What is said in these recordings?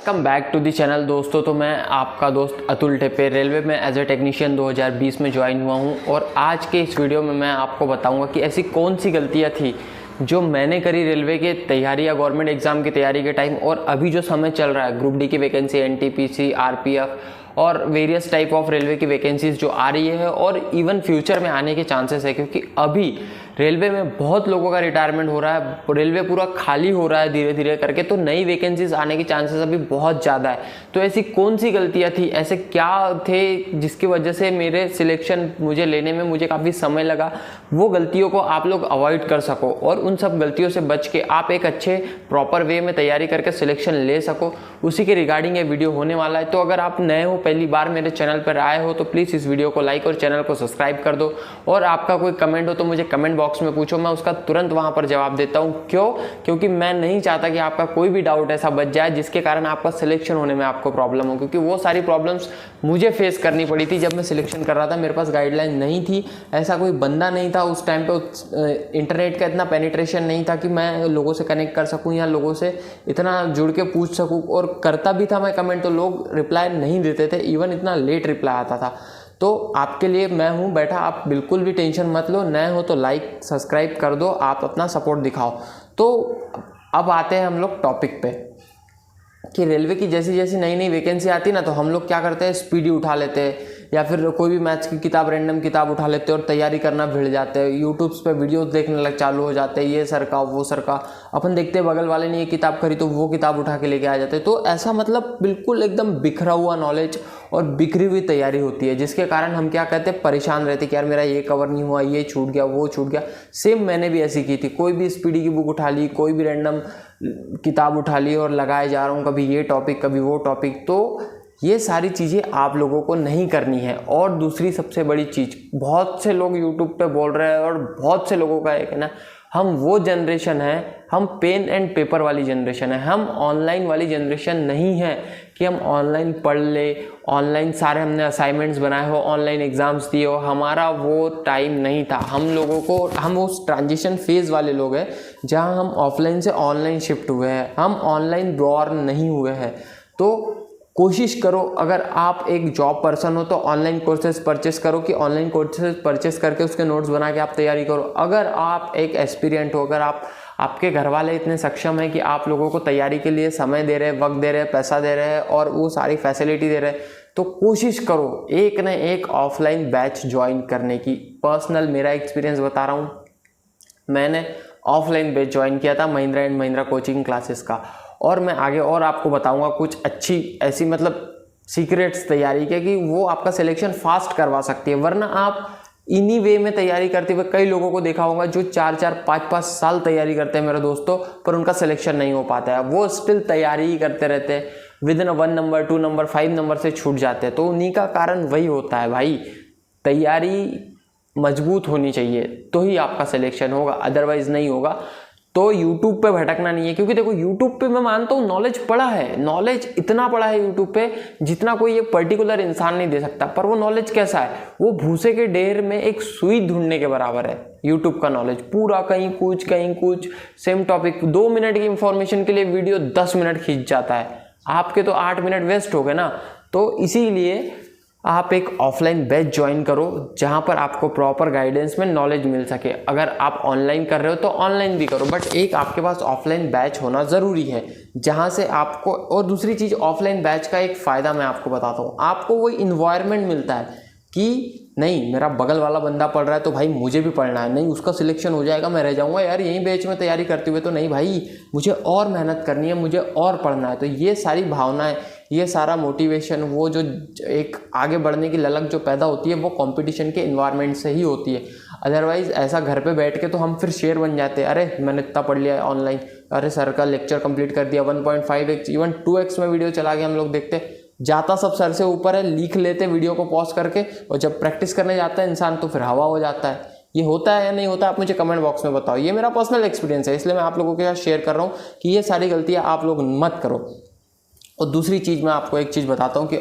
Welcome back to the channel दोस्तों। तो मैं आपका दोस्त अतुल टेपे रेलवे में एज ए टेक्नीशियन 2020 में ज्वाइन हुआ हूं और आज के इस वीडियो में मैं आपको बताऊंगा कि ऐसी कौन सी गलतियां थी जो मैंने करी रेलवे के तैयारी या गवर्नमेंट एग्जाम की तैयारी के टाइम, और अभी जो समय चल रहा है ग्रुप डी की वैकेंसी, एनटीपीसी, आरपीएफ और वेरियस टाइप ऑफ रेलवे की वैकेंसीज जो आ रही है और इवन फ्यूचर में आने के चांसेस है, क्योंकि अभी रेलवे में बहुत लोगों का रिटायरमेंट हो रहा है, रेलवे पूरा खाली हो रहा है धीरे धीरे करके, तो नई वैकेंसीज आने के चांसेस अभी बहुत ज़्यादा है। तो ऐसी कौन सी गलतियां थी, ऐसे क्या थे जिसकी वजह से मेरे सिलेक्शन मुझे लेने में मुझे काफ़ी समय लगा, वो गलतियों को आप लोग अवॉइड कर सको और उन सब गलतियों से बच के आप एक अच्छे प्रॉपर वे में तैयारी करके सिलेक्शन ले सको, उसी के रिगार्डिंग ये वीडियो होने वाला है। तो अगर आप नए हो, पहली बार मेरे चैनल पर आए हो, तो प्लीज़ इस वीडियो को लाइक और चैनल को सब्सक्राइब कर दो, और आपका कोई कमेंट हो तो मुझे कमेंट बॉक्स में पूछो, मैं उसका तुरंत वहां पर जवाब देता हूं। क्यों? क्योंकि मैं नहीं चाहता कि आपका कोई भी डाउट ऐसा बच जाए जिसके कारण आपका सिलेक्शन होने में आपको प्रॉब्लम हो, क्योंकि वो सारी प्रॉब्लम्स मुझे फेस करनी पड़ी थी जब मैं सिलेक्शन कर रहा था। मेरे पास गाइडलाइन नहीं थी, ऐसा कोई बंदा नहीं था उस टाइम पे, इंटरनेट का इतना पेनिट्रेशन नहीं था कि मैं लोगों से कनेक्ट कर सकूं या लोगों से इतना जुड़ के पूछ सकूं, और करता भी था मैं कमेंट तो लोग रिप्लाई नहीं देते थे, इवन इतना लेट रिप्लाई आता था। तो आपके लिए मैं हूं बैठा, आप बिल्कुल भी टेंशन मत लो। नए हो तो लाइक सब्सक्राइब कर दो, आप अपना सपोर्ट दिखाओ। तो अब आते हैं हम लोग टॉपिक पे कि रेलवे की जैसी जैसी नई नई वैकेंसी आती है ना, तो हम लोग क्या करते हैं, स्पीडी उठा लेते हैं या फिर कोई भी मैथ्स की किताब, रैंडम किताब उठा लेते हैं और तैयारी करना भिड़ जाते हैं। यूट्यूब्स पे वीडियोस देखने लग चालू हो जाते हैं, ये सर का वो सर का, अपन देखते हैं बगल वाले ने ये किताब खरीदी तो वो किताब उठा के लेके आ जाते हैं। तो ऐसा मतलब बिल्कुल एकदम बिखरा हुआ नॉलेज और बिखरी हुई तैयारी होती है, जिसके कारण हम क्या कहते हैं, परेशान रहते कि यार मेरा ये कवर नहीं हुआ, ये छूट गया, वो छूट गया। सेम मैंने भी ऐसी की थी, कोई भी स्पीडी की बुक उठा ली, कोई भी रैंडम किताब उठा ली और लगाए जा रहा हूँ, कभी ये टॉपिक कभी वो टॉपिक। तो ये सारी चीज़ें आप लोगों को नहीं करनी है। और दूसरी सबसे बड़ी चीज़, बहुत से लोग यूट्यूब पे बोल रहे हैं और बहुत से लोगों का एक है ना, हम वो जनरेशन है, हम पेन एंड पेपर वाली जनरेशन है, हम ऑनलाइन वाली जनरेशन नहीं है कि हम ऑनलाइन पढ़ ले, ऑनलाइन सारे हमने असाइनमेंट्स बनाए हो, ऑनलाइन एग्जाम्स दिए हो। हमारा वो टाइम नहीं था। हम लोगों को, हम उस ट्रांजिशन फेज वाले लोग हैं जहां हम ऑफलाइन से ऑनलाइन शिफ्ट हुए हैं, हम ऑनलाइन बॉर्न नहीं हुए हैं। तो कोशिश करो, अगर आप एक जॉब पर्सन हो तो ऑनलाइन कोर्सेज परचेस करो, कि ऑनलाइन कोर्सेज परचेस करके उसके नोट्स बना के आप तैयारी करो। अगर आप एक एस्पिरेंट हो, अगर आपके घर वाले इतने सक्षम हैं कि आप लोगों को तैयारी के लिए समय दे रहे हैं, वक्त दे रहे हैं, पैसा दे रहे हैं और वो सारी फैसिलिटी दे रहे हैं, तो कोशिश करो एक न एक ऑफलाइन बैच ज्वाइन करने की। पर्सनल मेरा एक्सपीरियंस बता रहा हूँ, मैंने ऑफलाइन बैच ज्वाइन किया था Mahindra and Mahindra coaching classes का, और मैं आगे और आपको बताऊंगा कुछ अच्छी ऐसी मतलब सीक्रेट्स तैयारी के कि वो आपका सिलेक्शन फास्ट करवा सकती है। वरना आप इन्हीं वे में तैयारी करते हुए कई लोगों को देखा होगा जो 4-4, 5-5 साल तैयारी करते हैं मेरे दोस्तों, पर उनका सिलेक्शन नहीं हो पाता है। वो स्टिल तैयारी ही करते रहते हैं, with in 1 number 2 number 5 number से छूट जाते हैं। तो उन्हीं का कारण वही होता है भाई, तैयारी मजबूत होनी चाहिए तो ही आपका सिलेक्शन होगा, अदरवाइज नहीं होगा। तो YouTube पे भटकना नहीं है, क्योंकि देखो YouTube पे मैं मानता हूँ नॉलेज पड़ा है, नॉलेज इतना पड़ा है YouTube पे जितना कोई एक पर्टिकुलर इंसान नहीं दे सकता। पर वो नॉलेज कैसा है, वो भूसे के ढेर में एक सुई ढूंढने के बराबर है। YouTube का नॉलेज पूरा कहीं कुछ सेम टॉपिक, 2 मिनट की इंफॉर्मेशन के लिए वीडियो 10 मिनट खींच जाता है, आपके तो 8 मिनट वेस्ट हो गए ना। तो इसीलिए आप एक ऑफलाइन बैच ज्वाइन करो जहां पर आपको प्रॉपर गाइडेंस में नॉलेज मिल सके। अगर आप ऑनलाइन कर रहे हो तो ऑनलाइन भी करो, बट एक आपके पास ऑफलाइन बैच होना ज़रूरी है जहां से आपको। और दूसरी चीज़, ऑफलाइन बैच का एक फ़ायदा मैं आपको बताता हूँ, आपको वही इन्वायरमेंट मिलता है कि नहीं मेरा बगल वाला बंदा पढ़ रहा है तो भाई मुझे भी पढ़ना है, नहीं उसका सिलेक्शन हो जाएगा मैं रह जाऊंगा यार यहीं बैच में तैयारी करते हुए, तो नहीं भाई मुझे और मेहनत करनी है, मुझे और पढ़ना है। तो ये सारी भावनाएं, ये सारा मोटिवेशन, वो जो एक आगे बढ़ने की ललक जो पैदा होती है वो कंपटीशन के इन्वायरमेंट से ही होती है। अदरवाइज ऐसा घर पे बैठ के तो हम फिर शेर बन जाते हैं, अरे मैंने इतना पढ़ लिया है ऑनलाइन, अरे सर का लेक्चर कंप्लीट कर दिया, 1.5x इवन 2x में वीडियो चला के हम लोग देखते, जाता सब सर से ऊपर है, लिख लेते वीडियो को पॉज करके, और जब प्रैक्टिस करने जाता है इंसान तो फिर हवा हो जाता है। ये होता है या नहीं होता, आप मुझे कमेंट बॉक्स में बताओ। ये मेरा पर्सनल एक्सपीरियंस है, इसलिए मैं आप लोगों के साथ शेयर कर रहा हूँ कि ये सारी गलतियाँ आप लोग मत करो। और दूसरी चीज़ मैं आपको एक चीज़ बताता हूँ कि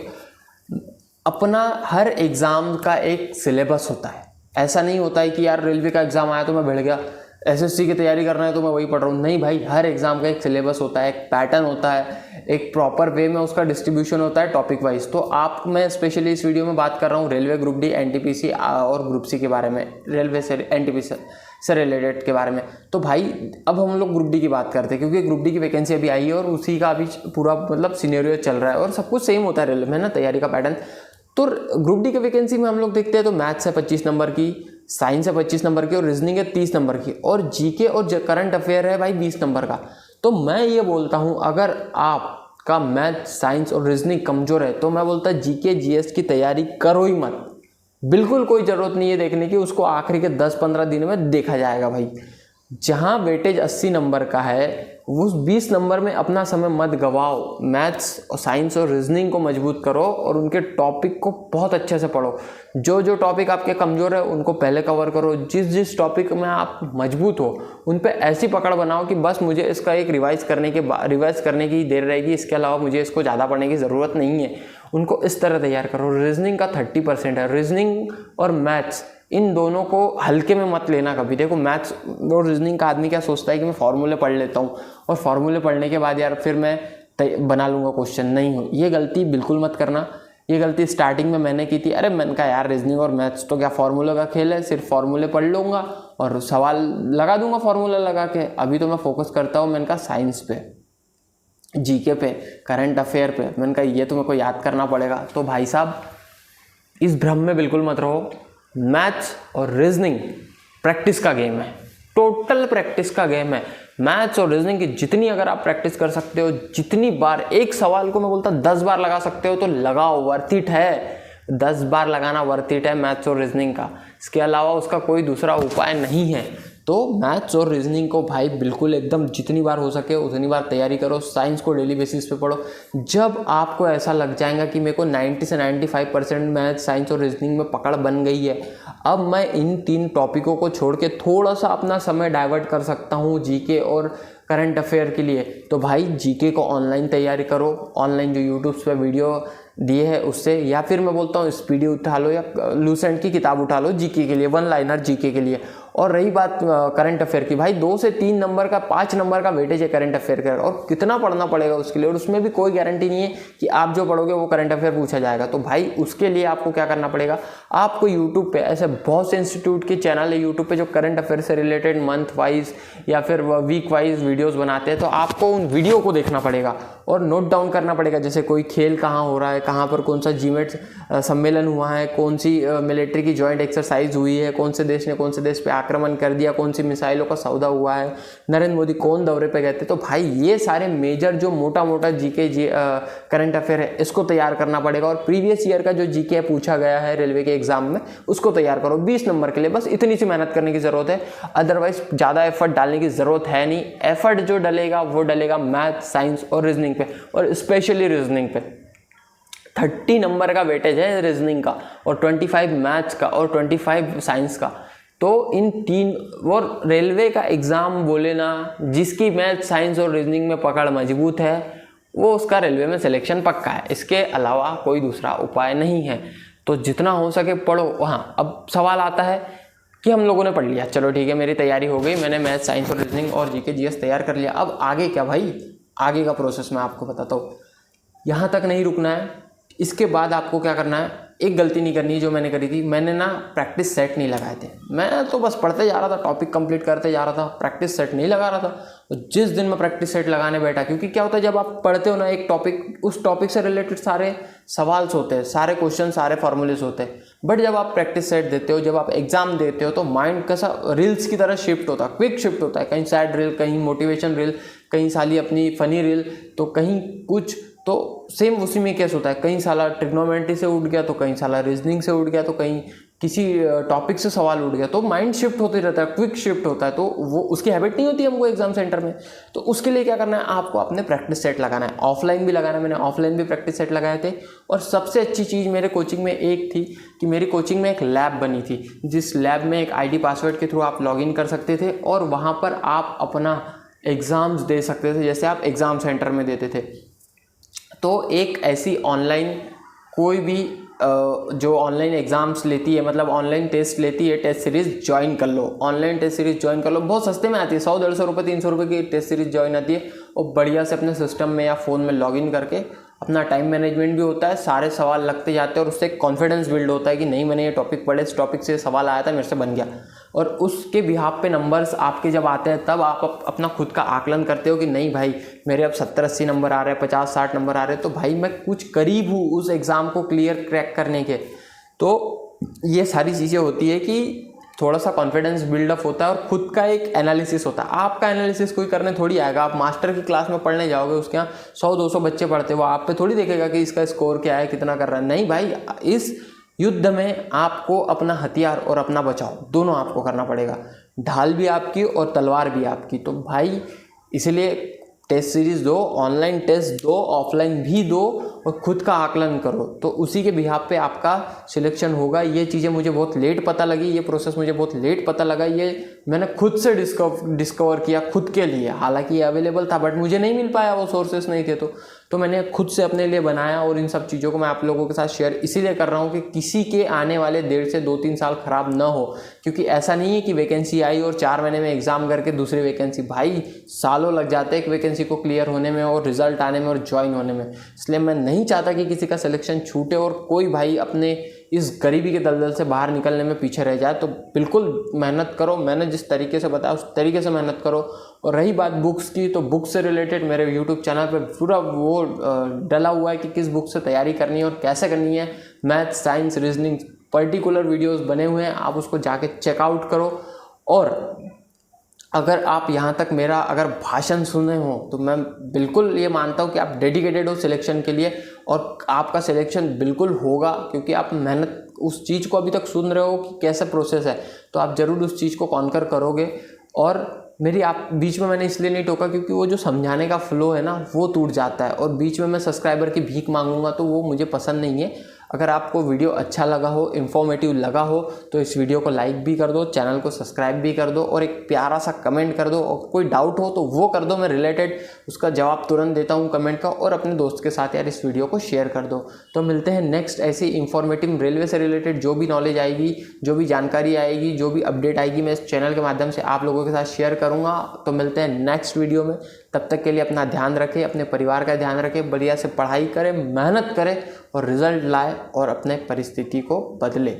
अपना हर एग्ज़ाम का एक सिलेबस होता है। ऐसा नहीं होता है कि यार रेलवे का एग्ज़ाम आया तो मैं भिड़ गया, एसएससी की तैयारी करना है तो मैं वही पढ़ रहा हूँ। नहीं भाई, हर एग्जाम का एक सिलेबस होता है, एक पैटर्न होता है, एक प्रॉपर वे में उसका डिस्ट्रीब्यूशन होता है टॉपिक वाइज। तो मैं स्पेशली इस वीडियो में बात कर रहा हूँ रेलवे ग्रुप डी, एनटीपीसी और ग्रुप सी के बारे में, रेलवे से एनटीपीसी से रिलेटेड के बारे में। तो भाई अब हम लोग ग्रुप डी की बात करते हैं, क्योंकि ग्रुप डी की वैकेंसी अभी आई है और उसी का अभी पूरा मतलब सिनेरियो चल रहा है और सब कुछ सेम होता है रेलवे में ना, तैयारी का पैटर्न। तो ग्रुप डी की वैकेंसी में हम लोग देखते हैं तो मैथ्स है 25 नंबर की, साइंस है 25 नंबर की और रीजनिंग है 30 नंबर की, और जीके और करंट अफेयर है भाई 20 नंबर का। तो मैं ये बोलता हूँ अगर आपका मैथ, साइंस और रीजनिंग कमज़ोर है तो मैं बोलता जीके जीएस की तैयारी करो ही मत। बिल्कुल कोई ज़रूरत नहीं है देखने की, उसको आखिरी के 10-15 दिन में देखा जाएगा भाई। जहाँ वेटेज 80 नंबर का है उस 20 नंबर में अपना समय मत गवाओ। मैथ्स और साइंस और रीजनिंग को मजबूत करो और उनके टॉपिक को बहुत अच्छे से पढ़ो। जो टॉपिक आपके कमज़ोर है उनको पहले कवर करो। जिस टॉपिक में आप मजबूत हो उन पे ऐसी पकड़ बनाओ कि बस मुझे इसका एक रिवाइज करने की देर रहेगी, इसके अलावा मुझे इसको ज़्यादा पढ़ने की ज़रूरत नहीं है। उनको इस तरह तैयार करो। रीजनिंग का 30% है। रीजनिंग और मैथ्स इन दोनों को हल्के में मत लेना कभी। देखो मैथ्स और रीजनिंग का आदमी क्या सोचता है कि मैं फॉर्मूले पढ़ लेता हूँ और फॉर्मूले पढ़ने के बाद यार फिर मैं बना लूँगा क्वेश्चन। नहीं हो, ये गलती बिल्कुल मत करना। ये गलती स्टार्टिंग में मैंने की थी। अरे मैंने कहा यार रीजनिंग और मैथ्स तो क्या फॉर्मूले का खेल है, सिर्फ फॉर्मूले पढ़ लूँगा और सवाल लगा दूंगा फॉर्मूला लगा के। अभी तो मैं फोकस करता हूँ, मैंने कहा साइंस पे, जीके पे, करंट अफेयर पे। मैंने कहा ये तो मेरे को याद करना पड़ेगा। तो भाई साहब इस भ्रम में बिल्कुल मत रहो। मैथ्स और रीजनिंग प्रैक्टिस का गेम है, टोटल प्रैक्टिस का गेम है। मैथ्स और रीजनिंग की जितनी अगर आप प्रैक्टिस कर सकते हो, जितनी बार एक सवाल को मैं बोलता 10 बार लगा सकते हो तो लगाओ, वर्थ इट है। 10 बार लगाना वर्थ इट है मैथ्स और रीजनिंग का। इसके अलावा उसका कोई दूसरा उपाय नहीं है। तो मैथ्स और रीजनिंग को भाई बिल्कुल एकदम जितनी बार हो सके उतनी बार तैयारी करो। साइंस को डेली बेसिस पे पढ़ो। जब आपको ऐसा लग जाएगा कि मेरे को 90 से 95% मैथ्स, साइंस और रीजनिंग में पकड़ बन गई है, अब मैं इन 3 टॉपिकों को छोड़ के थोड़ा सा अपना समय डाइवर्ट कर सकता हूँ जीके और करंट अफेयर के लिए, तो भाई जीके को ऑनलाइन तैयारी करो। ऑनलाइन जो यूट्यूब पे वीडियो दिए है उससे, या फिर मैं बोलता हूँ स्पीडी उठा लो या लूसेंट की किताब उठा लो जीके के लिए, 1 लाइनर जीके के लिए। और रही बात करंट अफेयर की, भाई 2 से 3 नंबर का, 5 नंबर का वेटेज है करंट अफेयर का, और कितना पढ़ना पड़ेगा उसके लिए। और उसमें भी कोई गारंटी नहीं है कि आप जो पढ़ोगे वो करंट अफेयर पूछा जाएगा। तो भाई उसके लिए आपको क्या करना पड़ेगा, आपको यूट्यूब पे ऐसे बहुत से इंस्टीट्यूट के चैनल है यूट्यूब पे जो करंट अफेयर से रिलेटेड मंथ वाइज या फिर वीक वाइज वीडियोस बनाते हैं। तो आपको उन वीडियो को देखना पड़ेगा और नोट डाउन करना पड़ेगा। जैसे कोई खेल कहाँ हो रहा है, कहाँ पर कौन सा जीमेट सम्मेलन हुआ है, कौन सी मिलिट्री की जॉइंट एक्सरसाइज हुई है, कौन से देश ने कौन से देश पे आक्रमण कर दिया, कौन सी मिसाइलों का सौदा हुआ है, नरेंद्र मोदी कौन दौरे पे गए थे। तो भाई ये सारे मेजर जो मोटा मोटा जीके करंट अफेयर है इसको तैयार करना पड़ेगा। और प्रीवियस ईयर का जो जीके पूछा गया है रेलवे के एग्जाम में उसको तैयार करो 20 नंबर के लिए। बस इतनी सी मेहनत करने की जरूरत है, अदरवाइज ज़्यादा एफर्ट डालने की जरूरत है नहीं। एफर्ट जो डलेगा वो डलेगा मैथ, साइंस और रीजनिंग पे, और स्पेशली रीजनिंग पे। 30 नंबर का वेटेज है रीजनिंग का और 25 मैथ्स का और 25 साइंस का। तो इन 3, और रेलवे का एग्ज़ाम बोले ना, जिसकी मैथ, साइंस और रीजनिंग में पकड़ मजबूत है वो उसका रेलवे में सिलेक्शन पक्का है। इसके अलावा कोई दूसरा उपाय नहीं है। तो जितना हो सके पढ़ो। हाँ, अब सवाल आता है कि हम लोगों ने पढ़ लिया, चलो ठीक है मेरी तैयारी हो गई, मैंने मैथ, साइंस और रीजनिंग और जीके जीएस तैयार कर लिया, अब आगे क्या भाई? आगे का प्रोसेस मैं आपको बताता हूँ। यहाँ तक नहीं रुकना है, इसके बाद आपको क्या करना है, एक गलती नहीं करनी है जो मैंने करी थी। मैंने ना प्रैक्टिस सेट नहीं लगाए थे, मैं तो बस पढ़ते जा रहा था, टॉपिक कंप्लीट करते जा रहा था, प्रैक्टिस सेट नहीं लगा रहा था। तो जिस दिन मैं प्रैक्टिस सेट लगाने बैठा, क्योंकि क्या होता है जब आप पढ़ते हो ना एक टॉपिक, उस टॉपिक से रिलेटेड सारे सवाल्स होते हैं, सारे क्वेश्चन, सारे फॉर्मूलेस होते हैं। बट जब आप प्रैक्टिस सेट देते हो, जब आप एग्जाम देते हो, तो माइंड कैसा रील्स की तरह शिफ्ट होता है, क्विक शिफ्ट होता है। कहीं सैड रील, कहीं मोटिवेशन रील, कहीं साली अपनी फनी रील, तो कहीं कुछ। तो सेम उसी में केस होता है, कहीं साला ट्रिग्नोमेट्री से उठ गया, तो कहीं साला रीजनिंग से उठ गया, तो कहीं किसी टॉपिक से सवाल उठ गया। तो माइंड शिफ्ट होते रहता है, क्विक शिफ्ट होता है। तो वो उसकी हैबिट नहीं होती हमको एग्जाम सेंटर में। तो उसके लिए क्या करना है, आपको अपने प्रैक्टिस सेट लगाना है, ऑफलाइन भी लगाना है। मैंने ऑफलाइन भी प्रैक्टिस सेट लगाए थे। और सबसे अच्छी चीज़ मेरे कोचिंग में एक थी कि मेरी कोचिंग में एक लैब बनी थी, जिस लैब में एक ID पासवर्ड के थ्रू आप लॉगिन कर सकते थे और वहाँ पर आप अपना एग्ज़ाम्स दे सकते थे, जैसे आप एग्ज़ाम सेंटर में देते थे। तो एक ऐसी ऑनलाइन कोई भी जो ऑनलाइन एग्ज़ाम्स लेती है, मतलब ऑनलाइन टेस्ट लेती है, टेस्ट सीरीज़ ज्वाइन कर लो। ऑनलाइन टेस्ट सीरीज़ ज्वाइन कर लो, बहुत सस्ते में आती है, 100-150 रुपये 300 रुपये की टेस्ट सीरीज़ ज्वाइन आती है। और बढ़िया से अपने सिस्टम में या फ़ोन में लॉगिन करके अपना टाइम मैनेजमेंट भी होता है, सारे सवाल लगते जाते हैं और उससे कॉन्फिडेंस बिल्ड होता है कि नहीं, मैंने ये टॉपिक पढ़े, इस टॉपिक से सवाल आया था, मेरे से बन गया। और उसके बिहाफ पे नंबर्स आपके जब आते हैं तब आप अपना खुद का आकलन करते हो कि नहीं भाई, मेरे अब 70-80 नंबर आ रहे हैं, 50-60 नंबर आ रहे हैं, तो भाई मैं कुछ करीब हूँ उस एग्ज़ाम को क्लियर क्रैक करने के। तो ये सारी चीज़ें होती है कि थोड़ा सा कॉन्फिडेंस बिल्डअप होता है और खुद का एक एनालिसिस होता है। आपका एनालिसिस कोई करने थोड़ी आएगा। आप मास्टर की क्लास में पढ़ने जाओगे, उसके यहाँ 100-200 बच्चे पढ़ते हो, आप पे थोड़ी देखेगा कि इसका स्कोर क्या है, कितना कर रहा है। नहीं भाई, इस युद्ध में आपको अपना हथियार और अपना बचाव दोनों आपको करना पड़ेगा। ढाल भी आपकी और तलवार भी आपकी। तो भाई इसलिए टेस्ट सीरीज़ दो, ऑनलाइन टेस्ट दो, ऑफलाइन भी दो और खुद का आकलन करो, तो उसी के बिहाफ पे आपका सिलेक्शन होगा। ये चीज़ें मुझे बहुत लेट पता लगी, ये प्रोसेस मुझे बहुत लेट पता लगा, ये मैंने खुद से डिस्कवर किया खुद के लिए। हालांकि ये अवेलेबल था बट मुझे नहीं मिल पाया, वो सोर्सेस नहीं थे, तो मैंने खुद से अपने लिए बनाया। और इन सब चीज़ों को मैं आप लोगों के साथ शेयर इसीलिए कर रहा हूँ कि किसी के आने वाले 1.5 से 2-3 साल खराब ना हो। क्योंकि ऐसा नहीं है कि वैकेंसी आई और 4 महीने में एग्ज़ाम करके दूसरी वैकेंसी, भाई सालों लग जाते हैं एक वैकेंसी को क्लियर होने में और रिजल्ट आने में और ज्वाइन होने में। इसलिए मैं नहीं चाहता कि किसी का सिलेक्शन छूटे और कोई भाई अपने इस गरीबी के दलदल से बाहर निकलने में पीछे रह जाए। तो बिल्कुल मेहनत करो, मैंने जिस तरीके से बताया उस तरीके से मेहनत करो। और रही बात बुक्स की, तो बुक से रिलेटेड मेरे यूट्यूब चैनल पे पूरा वो डला हुआ है कि किस बुक से तैयारी करनी है और कैसे करनी है। Math, science, reasoning particular videos बने हुए हैं, आप उसको जाके चेकआउट करो। और अगर आप यहाँ तक मेरा अगर भाषण सुने हो तो मैं बिल्कुल ये मानता हूँ कि आप डेडिकेटेड हो सिलेक्शन के लिए और आपका सिलेक्शन बिल्कुल होगा, क्योंकि आप मेहनत उस चीज़ को अभी तक सुन रहे हो कि कैसे प्रोसेस है, तो आप ज़रूर उस चीज़ को कॉन्कर करोगे। और मेरी आप बीच में मैंने इसलिए नहीं टोका क्योंकि वो जो समझाने का फ्लो है ना वो टूट जाता है, और बीच में मैं सब्सक्राइबर की भीख मांगूंगा तो वो मुझे पसंद नहीं है। अगर आपको वीडियो अच्छा लगा हो, इन्फॉर्मेटिव लगा हो, तो इस वीडियो को लाइक भी कर दो, चैनल को सब्सक्राइब भी कर दो और एक प्यारा सा कमेंट कर दो। और कोई डाउट हो तो वो कर दो, मैं रिलेटेड उसका जवाब तुरंत देता हूँ कमेंट का। और अपने दोस्त के साथ यार इस वीडियो को शेयर कर दो। तो मिलते हैं नेक्स्ट ऐसी इन्फॉर्मेटिव रेलवे से रिलेटेड जो भी नॉलेज आएगी, जो भी जानकारी आएगी, जो भी अपडेट आएगी, मैं इस चैनल के माध्यम से आप लोगों के साथ शेयर करूँगा। तो मिलते हैं नेक्स्ट वीडियो में। तब तक के लिए अपना ध्यान रखें, अपने परिवार का ध्यान रखें, बढ़िया से पढ़ाई करें, मेहनत करें और रिजल्ट लाए और अपने परिस्थिति को बदले।